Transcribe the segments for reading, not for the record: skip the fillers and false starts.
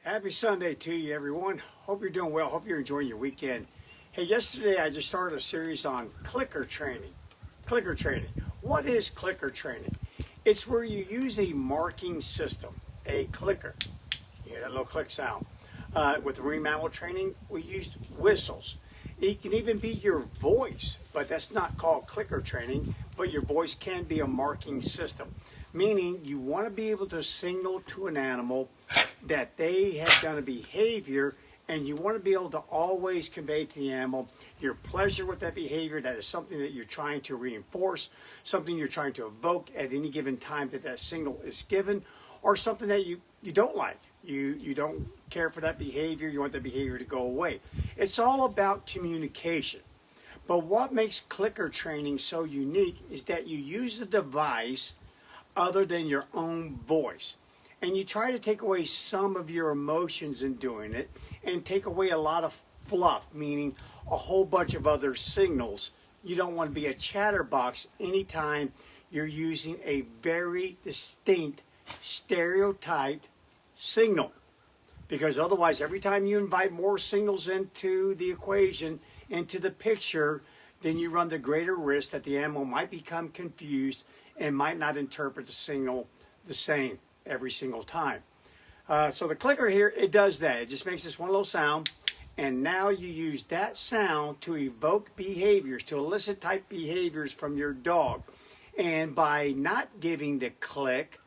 Happy Sunday to you, everyone. Hope you're doing well. Hope you're enjoying your weekend. Hey, yesterday I just started a series on clicker training. Clicker training. What is clicker training? It's where you use a marking system, a clicker. You hear that little click sound. With marine mammal training, we used whistles. It can even be your voice, but that's not called clicker training, but your voice can be a marking system. Meaning you want to be able to signal to an animal that they have done a behavior, and you want to be able to always convey to the animal your pleasure with that behavior. That is something that you're trying to reinforce, something you're trying to evoke at any given time that signal is given, or something that you don't like. You don't care for that behavior, you want that behavior to go away. It's all about communication. But what makes clicker training so unique is that you use the device other than your own voice. And you try to take away some of your emotions in doing it and take away a lot of fluff, meaning a whole bunch of other signals. You don't want to be a chatterbox anytime you're using a very distinct, stereotyped signal. Because otherwise, every time you invite more signals into the equation, into the picture, then you run the greater risk that the animal might become confused and might not interpret the signal the same every single time. So the clicker here, it does that. It just makes this one little sound, and now you use that sound to evoke behaviors, to elicit type behaviors from your dog. And by not giving the click,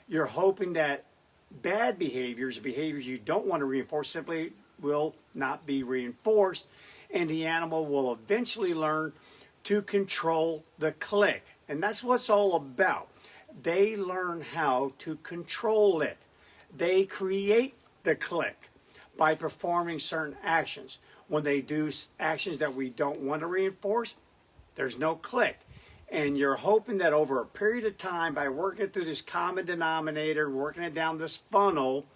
you're hoping that bad behaviors you don't want to reinforce simply will not be reinforced, and the animal will eventually learn to control the click. And that's what it's all about. They learn how to control it. They create the click by performing certain actions. When they do actions that we don't want to reinforce, there's no click. And you're hoping that over a period of time, by working through this common denominator, working it down this funnel,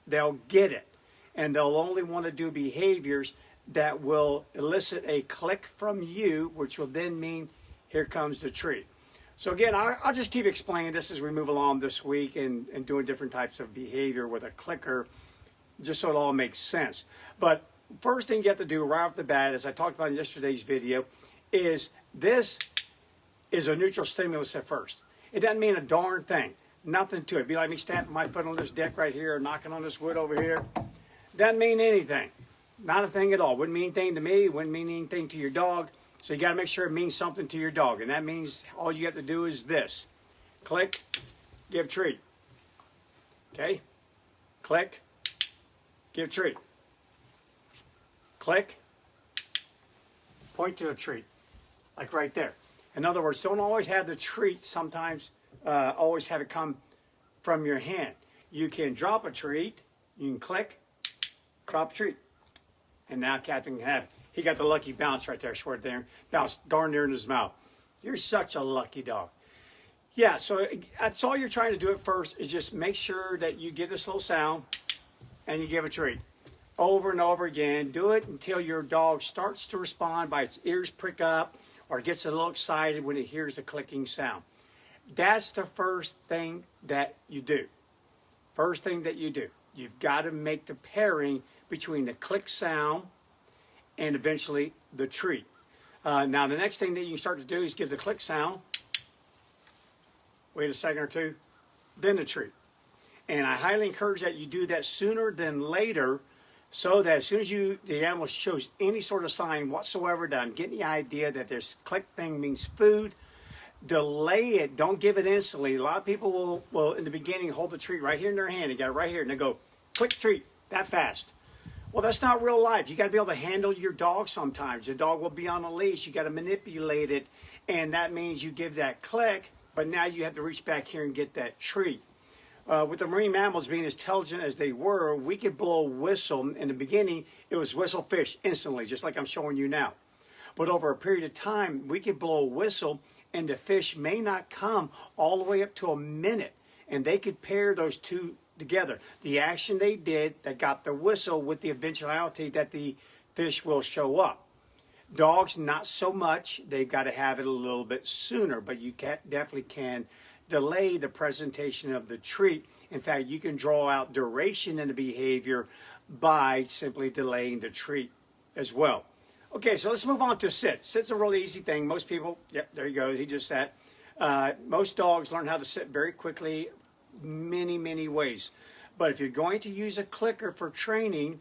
they'll get it. And they'll only want to do behaviors that will elicit a click from you, which will then mean here comes the treat. So again, I'll just keep explaining this as we move along this week and doing different types of behavior with a clicker, just so it all makes sense. But first thing you have to do right off the bat, as I talked about in yesterday's video, is this is a neutral stimulus at first. It doesn't mean a darn thing. Nothing to it. It'd be like me stamping my foot on this deck right here or knocking on this wood over here. Doesn't mean anything. Not a thing at all. Wouldn't mean anything to me. Wouldn't mean anything to your dog. So you got to make sure it means something to your dog. And that means all you have to do is this. Click, give treat. Okay? Click, give treat. Click, point to a treat. Like right there. In other words, don't always have the treat. Sometimes always have it come from your hand. You can drop a treat. You can click, drop a treat. And now Captain can have it. He got the lucky bounce right there, short there. Bounce darn near in his mouth. You're such a lucky dog. Yeah, so that's all you're trying to do at first is just make sure that you get this little sound and you give a treat. Over and over again. Do it until your dog starts to respond by its ears prick up or gets a little excited when it hears the clicking sound. That's the first thing that you do. First thing that you do. You've got to make the pairing between the click sound and eventually the treat. Now the next thing that you can start to do is give the click sound, wait a second or two, then the treat. And I highly encourage that you do that sooner than later, so that as soon as the animal shows any sort of sign whatsoever that I'm getting the idea that this click thing means food, delay it. Don't give it instantly. A lot of people will in the beginning hold the treat right here in their hand. They got it right here and they go, click treat, that fast. Well, that's not real life. You got to be able to handle your dog sometimes. Your dog will be on a leash. You got to manipulate it, and that means you give that click, but now you have to reach back here and get that treat. With the marine mammals being as intelligent as they were, we could blow a whistle. In the beginning, it was whistle fish instantly, just like I'm showing you now. But over a period of time, we could blow a whistle, and the fish may not come all the way up to a minute, and they could pair those two together. The action they did that got the whistle with the eventuality that the fish will show up. Dogs, not so much. They've got to have it a little bit sooner, but you definitely can delay the presentation of the treat. In fact, you can draw out duration in the behavior by simply delaying the treat as well. Okay, so let's move on to sit. Sit's a really easy thing. Most people, yep, there you go, he just sat. Most dogs learn how to sit very quickly, many ways. But if you're going to use a clicker for training,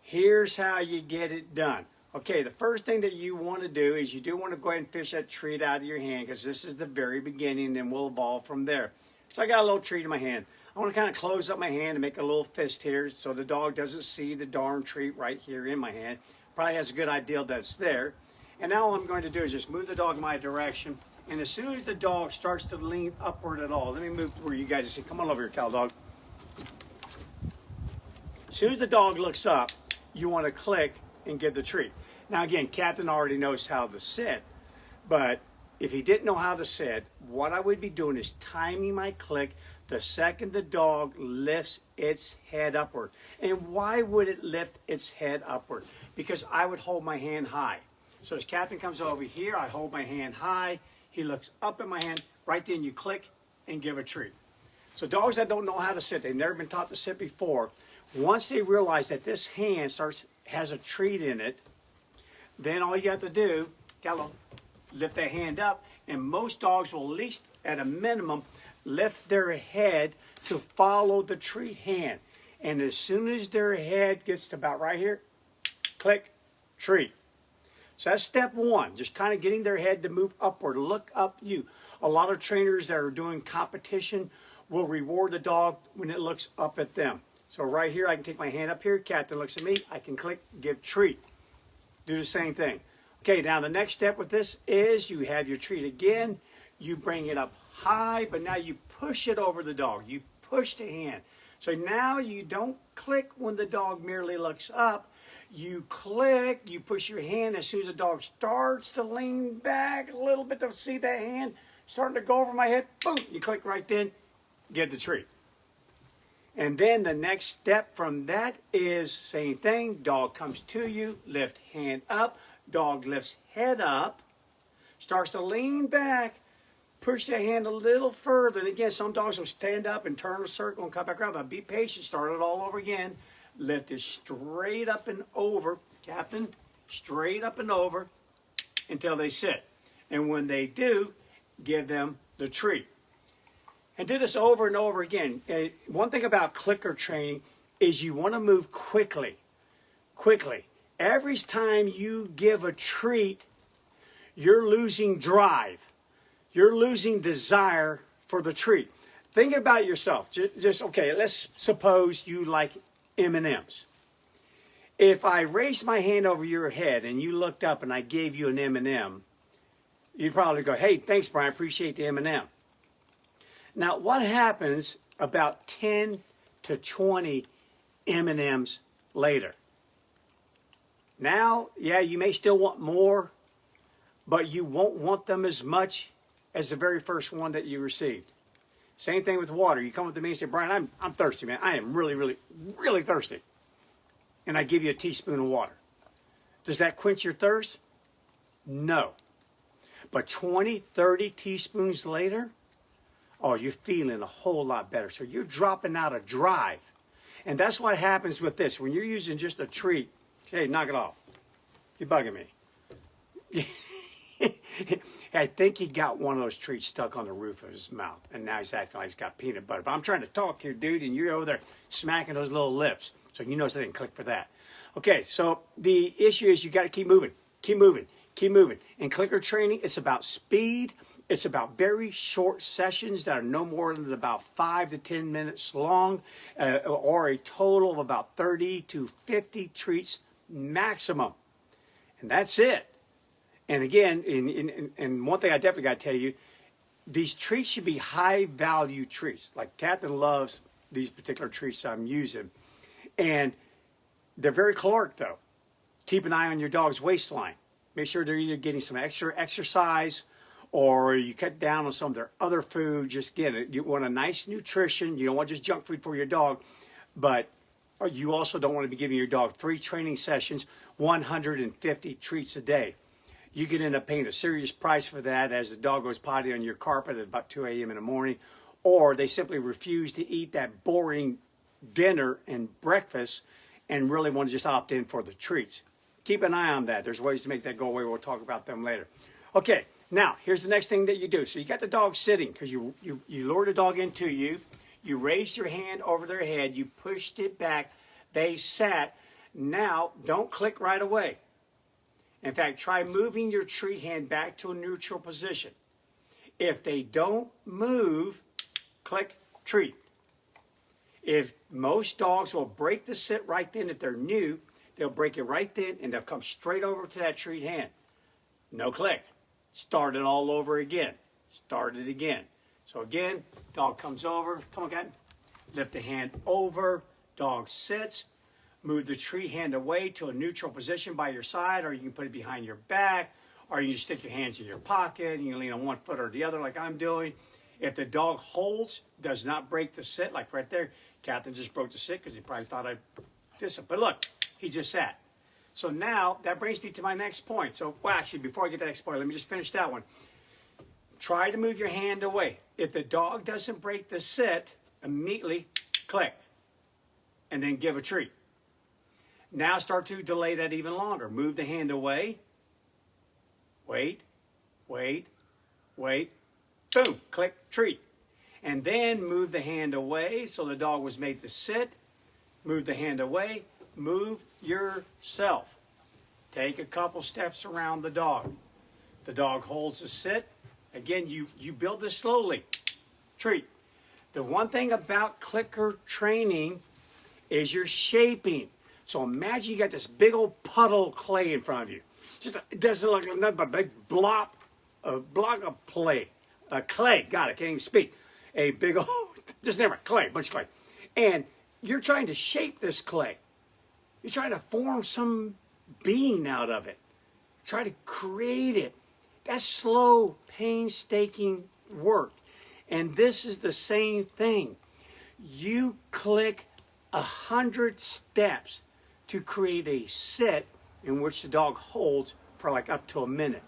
here's how you get it done. Okay, the first thing that you want to do is you do want to go ahead and fish that treat out of your hand, because this is the very beginning and we'll evolve from there. So I got a little treat in my hand. I want to kind of close up my hand and make a little fist here so the dog doesn't see the darn treat right here in my hand. Probably has a good idea that's there. And now all I'm going to do is just move the dog in my direction. And as soon as the dog starts to lean upward at all, let me move to where you guys see. Come on over here, cow dog. As soon as the dog looks up, you want to click and give the treat. Now again, Captain already knows how to sit, but if he didn't know how to sit, what I would be doing is timing my click the second the dog lifts its head upward. And why would it lift its head upward? Because I would hold my hand high. So as Captain comes over here, I hold my hand high. He looks up at my hand. Right then you click and give a treat. So dogs that don't know how to sit, they've never been taught to sit before, once they realize that this hand has a treat in it, then all you have to do, lift that hand up, and most dogs will at least, at a minimum, lift their head to follow the treat hand. And as soon as their head gets to about right here, click, treat. So that's step one, just kind of getting their head to move upward, look up you. A lot of trainers that are doing competition will reward the dog when it looks up at them. So right here, I can take my hand up here, Captain looks at me, I can click, give treat. Do the same thing. Okay, now the next step with this is you have your treat again, you bring it up high, but now you push it over the dog. You push the hand. So now you don't click when the dog merely looks up. You click, you push your hand as soon as the dog starts to lean back a little bit to see that hand starting to go over my head. Boom, you click right then, give the treat. And then the next step from that is same thing. Dog comes to you, lift hand up. Dog lifts head up, starts to lean back, push the hand a little further. And again, some dogs will stand up and turn a circle and come back around. But be patient, start it all over again. Lift it straight up and over, Captain, straight up and over until they sit. And when they do, give them the treat. And do this over and over again. One thing about clicker training is you want to move quickly. Quickly. Every time you give a treat, you're losing drive. You're losing desire for the treat. Think about yourself. Okay, let's suppose you like M&Ms. If I raised my hand over your head and you looked up and I gave you an M&M, you'd probably go, hey, thanks, Bryan, appreciate the M&M. Now, what happens about 10 to 20 M&Ms later? Now, yeah, you may still want more, but you won't want them as much as the very first one that you received. Same thing with water. You come up to me and say, Bryan, I'm thirsty, man. I am really thirsty. And I give you a teaspoon of water. Does that quench your thirst? No. But 20, 30 teaspoons later, oh, you're feeling a whole lot better. So you're dropping out a drive. And that's what happens with this. When you're using just a treat, hey, knock it off. You're bugging me. I think he got one of those treats stuck on the roof of his mouth, and now he's acting like he's got peanut butter. But I'm trying to talk here, dude, and you're over there smacking those little lips. So you notice I didn't click for that. Okay, so the issue is you got to keep moving, keep moving, keep moving. In clicker training, it's about speed. It's about very short sessions that are no more than about 5 to 10 minutes long, or a total of about 30 to 50 treats maximum. And that's it. And again, and one thing I definitely got to tell you, these treats should be high-value treats. Like Captain loves these particular treats I'm using. And they're very caloric, though. Keep an eye on your dog's waistline. Make sure they're either getting some extra exercise or you cut down on some of their other food. Just get it. You want a nice nutrition. You don't want just junk food for your dog. But you also don't want to be giving your dog 3 training sessions, 150 treats a day. You could end up paying a serious price for that as the dog goes potty on your carpet at about 2 a.m. in the morning, or they simply refuse to eat that boring dinner and breakfast and really want to just opt in for the treats. Keep an eye on that. There's ways to make that go away. We'll talk about them later. Okay, now here's the next thing that you do. So you got the dog sitting because you lured the dog into you. You raised your hand over their head. You pushed it back. They sat. Now, don't click right away. In fact, try moving your treat hand back to a neutral position. If they don't move, click treat. If most dogs will break the sit right then, if they're new, they'll break it right then and they'll come straight over to that treat hand. No click. Start it all over again. Start it again. So again, dog comes over. Come on, cat. Lift the hand over. Dog sits. Move the treat hand away to a neutral position by your side, or you can put it behind your back, or you can just stick your hands in your pocket and you can lean on one foot or the other like I'm doing. If the dog holds, does not break the sit, like right there, Captain just broke the sit because he probably thought I'd this. But look, he just sat. So now that brings me to my next point. So, well, actually, before I get to the next point, let me just finish that one. Try to move your hand away. If the dog doesn't break the sit, immediately click and then give a treat. Now start to delay that even longer. Move the hand away. Wait, wait, wait. Boom, click, treat. And then move the hand away so the dog was made to sit. Move the hand away. Move yourself. Take a couple steps around the dog. The dog holds the sit. Again, you build this slowly. Treat. The one thing about clicker training is your shaping. So imagine you got this big old puddle of clay in front of you. It doesn't look like nothing but a big block of clay. Got it, can't even speak. A big old, just never, clay, bunch of clay. And you're trying to shape this clay. You're trying to form some being out of it. Try to create it. That's slow, painstaking work. And this is the same thing. You click 100 steps to create a sit in which the dog holds for like up to a minute.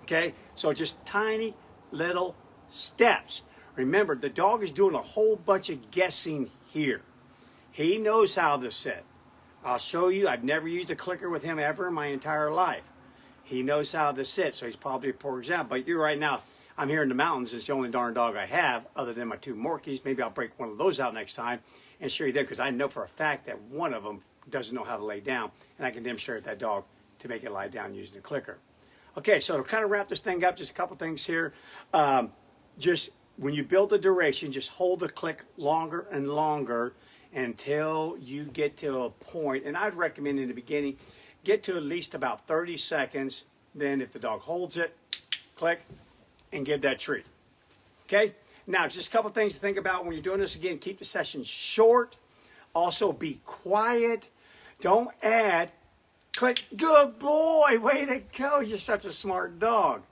Okay? So just tiny little steps. Remember, the dog is doing a whole bunch of guessing here. He knows how to sit. I'll show you. I've never used a clicker with him ever in my entire life. He knows how to sit, so he's probably a poor example. But you're right now, I'm here in the mountains. It's the only darn dog I have other than my two Morkies. Maybe I'll break one of those out next time and show you that because I know for a fact that one of them doesn't know how to lay down, and I can demonstrate that dog to make it lie down using the clicker. Okay, so to kind of wrap this thing up, just a couple things here. Just when you build the duration, just hold the click longer and longer until you get to a point, and I'd recommend in the beginning, get to at least about 30 seconds. Then if the dog holds it, click and give that treat. Okay? Now, just a couple things to think about when you're doing this. Again, keep the session short. Also, be quiet. Don't add, click, good boy, way to go. You're such a smart dog.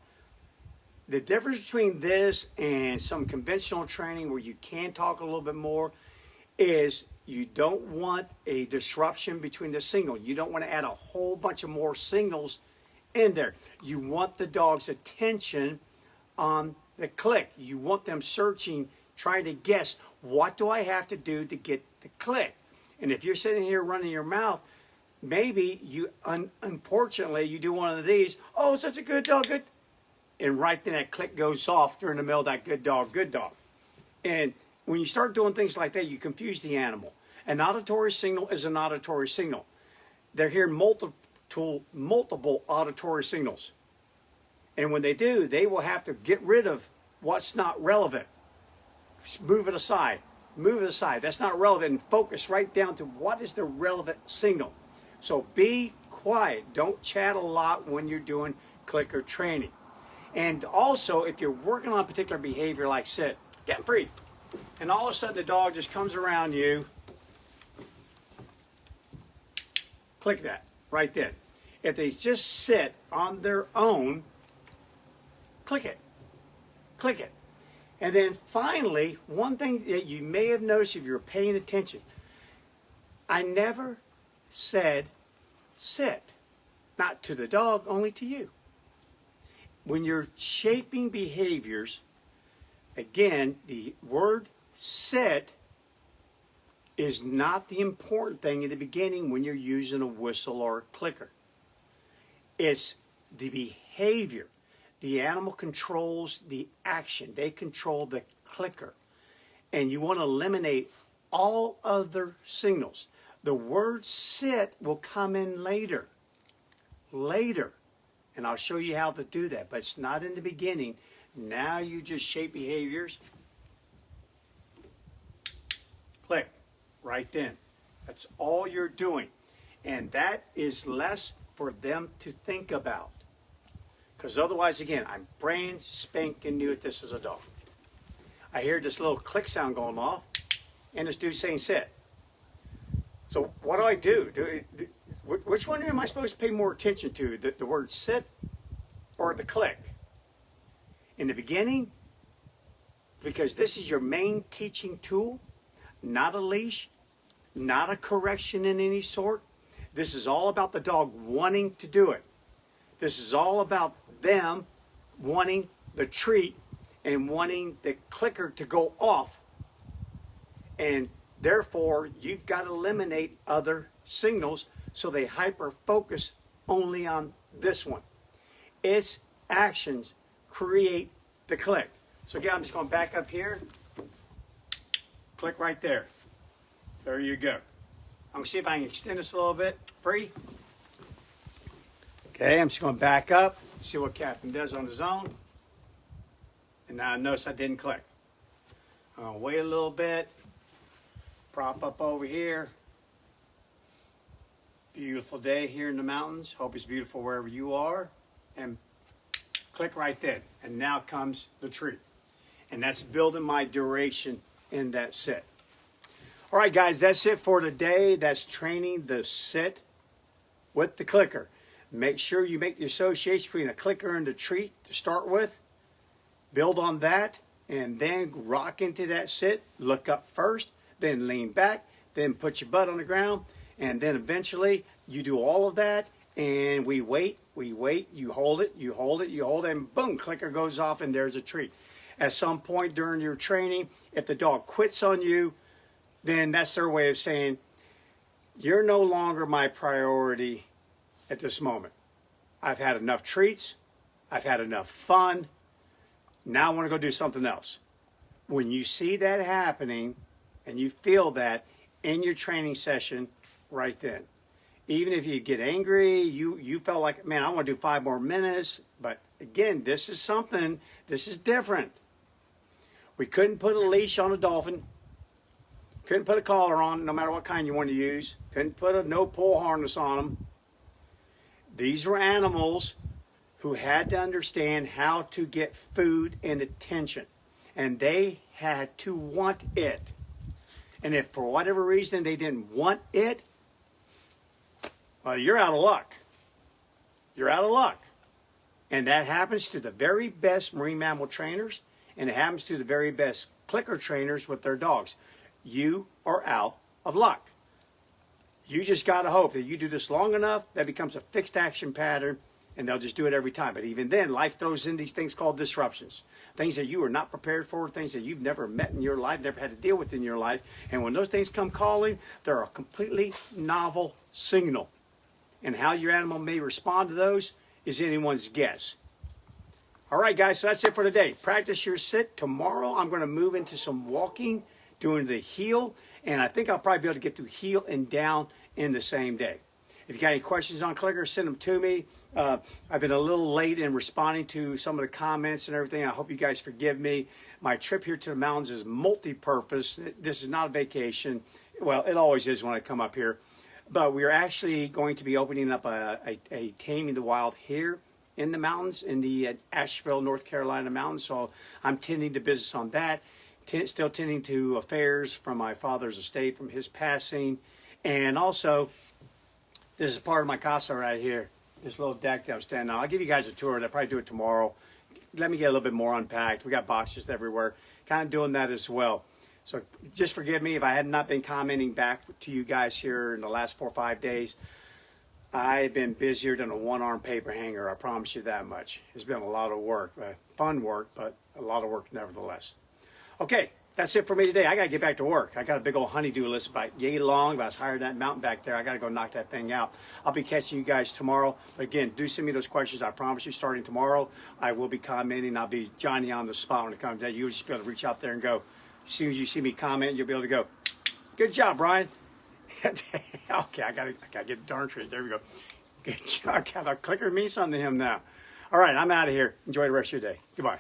The difference between this and some conventional training where you can talk a little bit more is you don't want a disruption between the signal. You don't want to add a whole bunch of more signals in there. You want the dog's attention on the click. You want them searching, trying to guess, what do I have to do to get the click? And if you're sitting here running your mouth, maybe you, unfortunately, you do one of these, oh, such a good dog, good. And right then that click goes off during the middle of that good dog, good dog. And when you start doing things like that, you confuse the animal. An auditory signal is an auditory signal. They're hearing multiple auditory signals. And when they do, they will have to get rid of what's not relevant. Move it aside. Move it aside. That's not relevant. And focus right down to what is the relevant signal. So be quiet. Don't chat a lot when you're doing clicker training. And also, if you're working on a particular behavior like sit, get free. And all of a sudden the dog just comes around you. Click that right then. If they just sit on their own, click it. Click it. And then finally, one thing that you may have noticed if you're paying attention, I never said sit. Not to the dog, only to you. when you're shaping behaviors, again, the word sit is not the important thing in the beginning when you're using a whistle or a clicker. It's the behavior. The animal controls the action. They control the clicker. And you want to eliminate all other signals. The word sit will come in later. Later. And I'll show you how to do that. But it's not in the beginning. Now you just shape behaviors. Click. Right then. That's all you're doing. And that is less for them to think about. Because otherwise, again, I'm brand spanking new at this as a dog. I hear this little click sound going off, and this dude's saying sit. So what do? Which one am I supposed to pay more attention to? The word sit or the click? In the beginning, because this is your main teaching tool, not a leash, not a correction in any sort. This is all about the dog wanting to do it. This is all about them wanting the treat and wanting the clicker to go off. And therefore, you've got to eliminate other signals so they hyper-focus only on this one. Its actions create the click. So again, I'm just going to back up here. Click right there. There you go. I'm going to see if I can extend this a little bit. Free. Okay, I'm just going to back up, see what Captain does on his own. And now notice I didn't click. I'm going to wait a little bit. Prop up over here. Beautiful day here in the mountains. Hope it's beautiful wherever you are. And click right there. And now comes the treat. And that's building my duration in that sit. All right, guys, that's it for today. That's training the sit with the clicker. Make sure you make the association between a clicker and a treat to start with. Build on that, and then rock into that sit. Look up first, then lean back, then put your butt on the ground, and then eventually you do all of that, and we wait, you hold it, you hold it, you hold it, and boom, clicker goes off, and there's a treat. At some point during your training, if the dog quits on you, then that's their way of saying, you're no longer my priority at this moment. I've had enough treats. I've had enough fun. Now I want to go do something else. When you see that happening and you feel that in your training session right then, even if you get angry, you felt like, man, I want to do 5 more minutes. But again, this is something, this is different. We couldn't put a leash on a dolphin. Couldn't put a collar on, no matter what kind you want to use. Couldn't put a no-pull harness on them. These were animals who had to understand how to get food and attention. And they had to want it. And if for whatever reason they didn't want it, well, you're out of luck. You're out of luck. And that happens to the very best marine mammal trainers, and it happens to the very best clicker trainers with their dogs. You are out of luck. You just got to hope that you do this long enough, that becomes a fixed action pattern, and they'll just do it every time. But even then, life throws in these things called disruptions. Things that you are not prepared for, things that you've never met in your life, never had to deal with in your life. And when those things come calling, they're a completely novel signal. And how your animal may respond to those is anyone's guess. All right, guys, so that's it for today. Practice your sit. Tomorrow, I'm going to move into some walking, doing the heel, and I think I'll probably be able to get through heel and down in the same day. If you got any questions on clicker, send them to me. I've been a little late in responding to some of the comments and everything. I hope you guys forgive me. My trip here to the mountains is multi-purpose. This is not a vacation. Well, it always is when I come up here. But we're actually going to be opening up a Taming the Wild here in the mountains, in the Asheville, North Carolina mountains. So I'm tending to business on that. Still tending to affairs from my father's estate, from his passing. And also, this is part of my casa right here. This little deck that I'm standing on. I'll give you guys a tour. I'll probably do it tomorrow. Let me get a little bit more unpacked. We got boxes everywhere. Kind of doing that as well. So just forgive me if I had not been commenting back to you guys here in the last 4 or 5 days. I've been busier than a one-arm paper hanger, I promise you that much. It's been a lot of work, fun work, but a lot of work nevertheless. Okay, that's it for me today. I got to get back to work. I got a big old honeydew list about yay long, about as higher than that mountain back there. I got to go knock that thing out. I'll be catching you guys tomorrow. But again, do send me those questions. I promise you, starting tomorrow, I will be commenting. I'll be Johnny on the spot when it comes to that. You'll just be able to reach out there and go. As soon as you see me comment, you'll be able to go, good job, Bryan. Okay, I gotta get the darn straight. There we go. Good job. Got a clicker me something to him now. All right, I'm out of here. Enjoy the rest of your day. Goodbye.